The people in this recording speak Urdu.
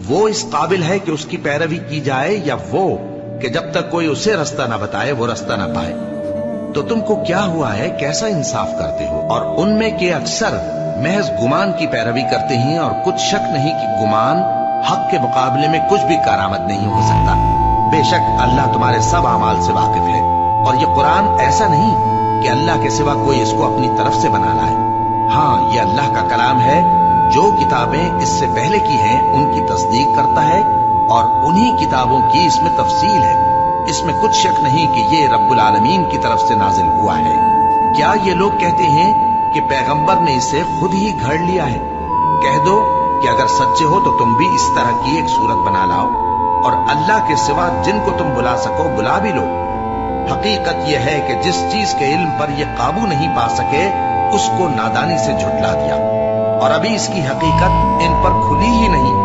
وہ اس قابل ہے کہ اس کی پیروی کی جائے یا وہ کہ جب تک کوئی اسے رستہ نہ بتائے وہ رستہ نہ پائے؟ تو تم کو کیا ہوا ہے، کیسا انصاف کرتے ہو؟ اور ان میں کے اکثر محض گمان کی پیروی کرتے ہیں، اور کچھ شک نہیں کہ گمان حق کے مقابلے میں کچھ بھی کارآمد نہیں ہو سکتا۔ بے شک اللہ تمہارے سب اعمال سے واقف ہے، اور یہ قرآن ایسا نہیں کہ اللہ کے سوا کوئی اس کو اپنی طرف سے بنا لائے۔ ہاں، یہ اللہ کا کلام ہے، جو کتابیں اس سے پہلے کی ہیں ان کی تصدیق کرتا ہے، اور انہی کتابوں کی اس میں تفصیل ہے۔ اس میں کچھ شک نہیں کہ یہ رب العالمین کی طرف سے نازل ہوا ہے۔ کیا یہ لوگ کہتے ہیں کہ پیغمبر نے اسے خود ہی گھڑ لیا ہے؟ کہہ دو کہ اگر سچے ہو تو تم بھی اس طرح کی ایک صورت بنا لاؤ، اور اللہ کے سوا جن کو تم بلا سکو بلا بھی لو۔ حقیقت یہ ہے کہ جس چیز کے علم پر یہ قابو نہیں پا سکے اس کو نادانی سے جھٹلا دیا، اور ابھی اس کی حقیقت ان پر کھلی ہی نہیں۔